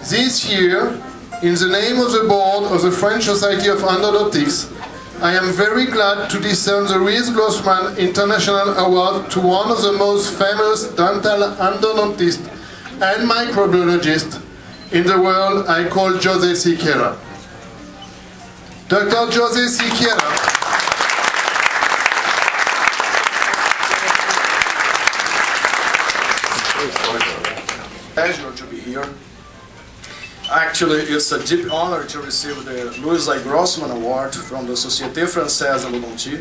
This year, in the name of the board of the French Society of Endodontics, I am very glad to discern the Grossman International Award to one of the most famous dental endodontists and microbiologists in the world. I call José Siqueira. Dr. José Siqueira pleasure to be here. Actually, it's a deep honor to receive the Grossman Award from the Societé Française Endodontie,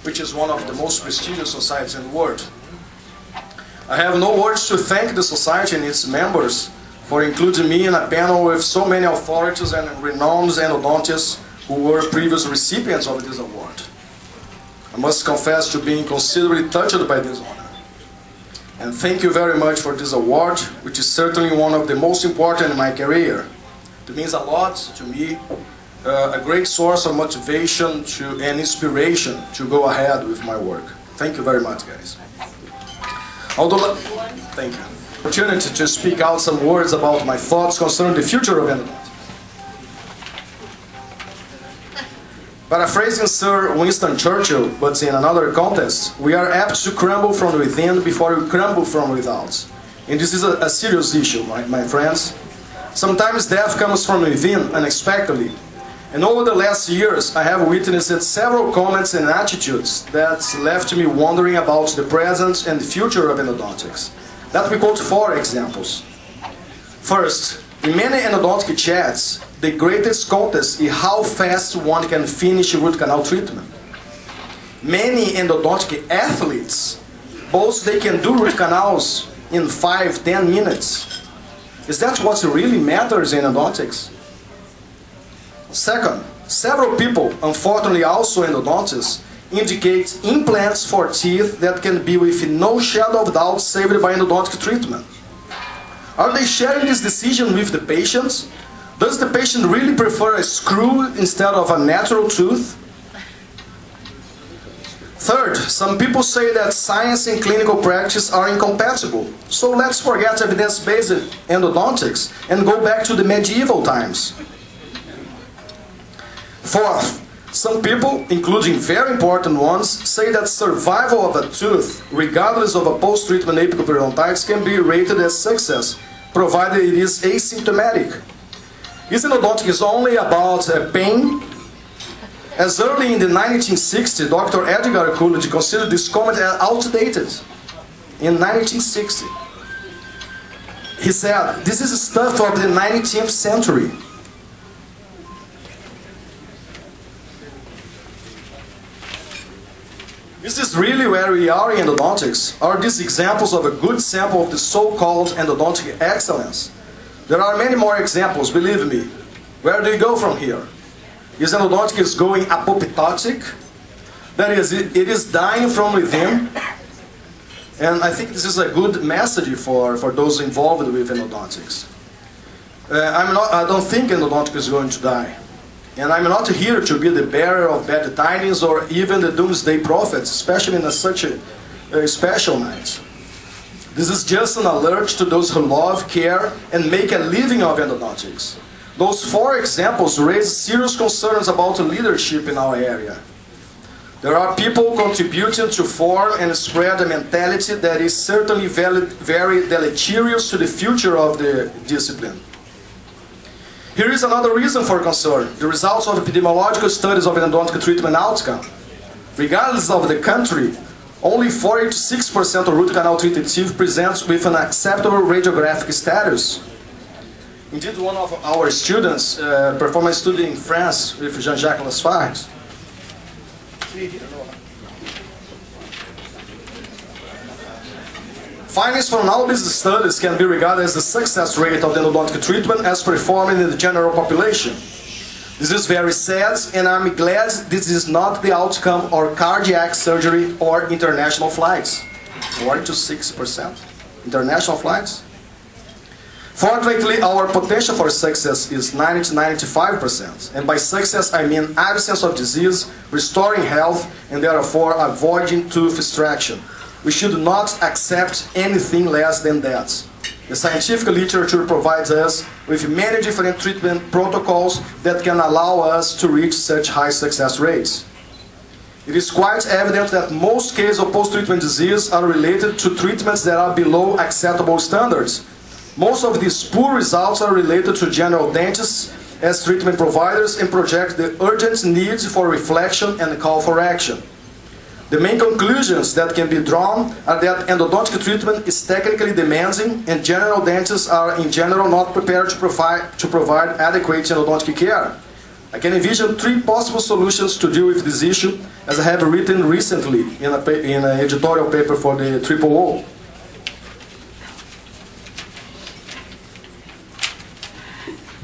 which is one of the most prestigious societies in the world. I have no words to thank the society and its members for including me in a panel with so many authorities and renowned endodontists who were previous recipients of this award. I must confess to being considerably touched by this honor. And thank you very much for this award, which is certainly one of the most important in my career. It means a lot to me, a great source of motivation and inspiration to go ahead with my work. Thank you very much, guys. Thank you. Opportunity to speak out some words about my thoughts concerning the future of endodontics. Paraphrasing Sir Winston Churchill, but in another context, we are apt to crumble from within before we crumble from without. And this is a serious issue, my friends. Sometimes death comes from within unexpectedly. And over the last years, I have witnessed several comments and attitudes that left me wondering about the present and future of endodontics. Let me quote 4 examples. First, in many endodontic chats, the greatest contest is how fast one can finish root canal treatment. Many endodontic athletes boast they can do root canals in 5–10 minutes. Is that what really matters in endodontics? Second, several people, unfortunately also endodontists, indicate implants for teeth that can be with no shadow of doubt saved by endodontic treatment. Are they sharing this decision with the patients? Does the patient really prefer a screw instead of a natural tooth? Third, some people say that science and clinical practice are incompatible. So let's forget evidence-based endodontics and go back to the medieval times. Fourth, some people, including very important ones, say that survival of a tooth, regardless of a post-treatment apical periodontitis, can be rated as success, provided it is asymptomatic. Is endodontics only about pain? As early in the 1960s, Dr. Edgar Coolidge considered this comment as outdated. In 1960, he said, "This is stuff of the 19th century." Is this really where we are in endodontics? Are these examples of a good sample of the so-called endodontic excellence? There are many more examples, believe me. Where do you go from here? Is endodontics going apoptotic? That is, it is dying from within. And I think this is a good message for those involved with endodontics. I don't think endodontics is going to die. And I'm not here to be the bearer of bad tidings or even the doomsday prophets, especially in such a special night. This is just an alert to those who love, care, and make a living of endodontics. Those 4 examples raise serious concerns about leadership in our area. There are people contributing to form and spread a mentality that is certainly very deleterious to the future of the discipline. Here is another reason for concern: the results of epidemiological studies of endodontic treatment outcome. Regardless of the country, only 46% of root canal treated teeth presents with an acceptable radiographic status. Indeed, one of our students performed a study in France with Jean-Jacques Lasfarge. Findings from all these studies can be regarded as the success rate of the endodontic treatment as performed in the general population. This is very sad, and I'm glad this is not the outcome of cardiac surgery or international flights. 4 to 6% international flights. Fortunately, our potential for success is 90 to 95%. And by success, I mean absence of disease, restoring health, and therefore avoiding tooth extraction. We should not accept anything less than that. The scientific literature provides us with many different treatment protocols that can allow us to reach such high success rates. It is quite evident that most cases of post-treatment disease are related to treatments that are below acceptable standards. Most of these poor results are related to general dentists as treatment providers and project the urgent need for reflection and call for action. The main conclusions that can be drawn are that endodontic treatment is technically demanding and general dentists are in general not prepared to provide adequate endodontic care. I can envision 3 possible solutions to deal with this issue, as I have written recently in an editorial paper for the OOO.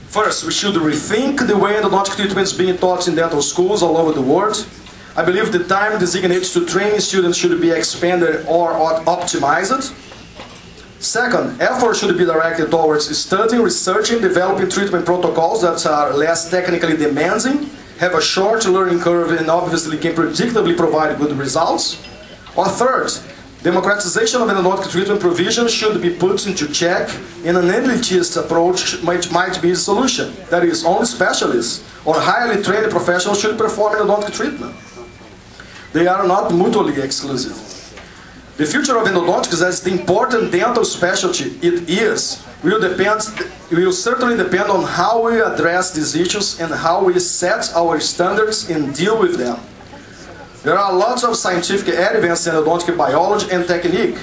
First, we should rethink the way endodontic treatment is being taught in dental schools all over the world. I believe the time designated to training students should be expanded or optimized. Second, effort should be directed towards studying, researching, developing treatment protocols that are less technically demanding, have a short learning curve, and obviously can predictably provide good results. Or third, democratization of endodontic treatment provision should be put into check, and an elitist approach might be the solution. That is, only specialists or highly trained professionals should perform endodontic treatment. They are not mutually exclusive. The future of endodontics, as the important dental specialty it is, will certainly depend on how we address these issues and how we set our standards and deal with them. There are lots of scientific evidence in endodontic biology and technique,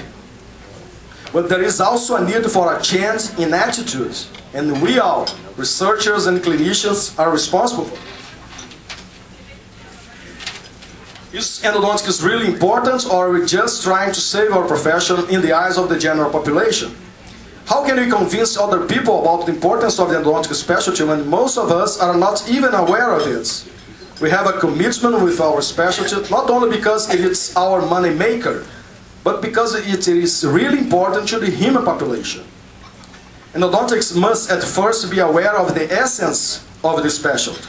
but there is also a need for a change in attitude, and we all, researchers and clinicians, are responsible for it. Is endodontics really important, or are we just trying to save our profession in the eyes of the general population? How can we convince other people about the importance of the endodontic specialty when most of us are not even aware of it? We have a commitment with our specialty not only because it is our money maker, but because it is really important to the human population. Endodontics must at first be aware of the essence of the specialty.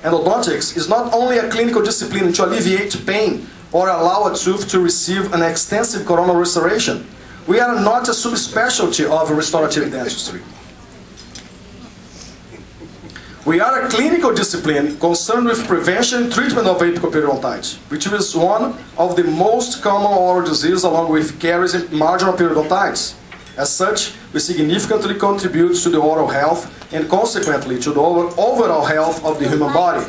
Endodontics is not only a clinical discipline to alleviate pain or allow a tooth to receive an extensive coronal restoration. We are not a subspecialty of restorative dentistry. We are a clinical discipline concerned with prevention and treatment of apical periodontitis, which is one of the most common oral diseases along with caries and marginal periodontitis. As such, we significantly contribute to the oral health and consequently to the overall health of the human body.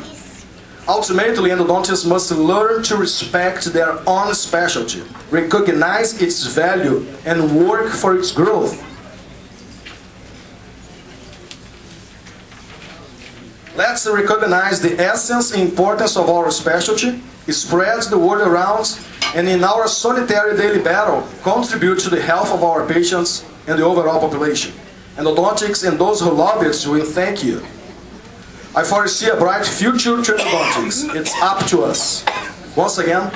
Ultimately, endodontists must learn to respect their own specialty, recognize its value, and work for its growth. Let's recognize the essence and importance of our specialty, spread the word around, and in our solitary daily battle, contribute to the health of our patients and the overall population. Endodontics and those who love it will thank you. I foresee a bright future to endodontics. It's up to us. Once again,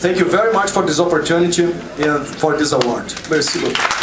thank you very much for this opportunity and for this award. Merci beaucoup.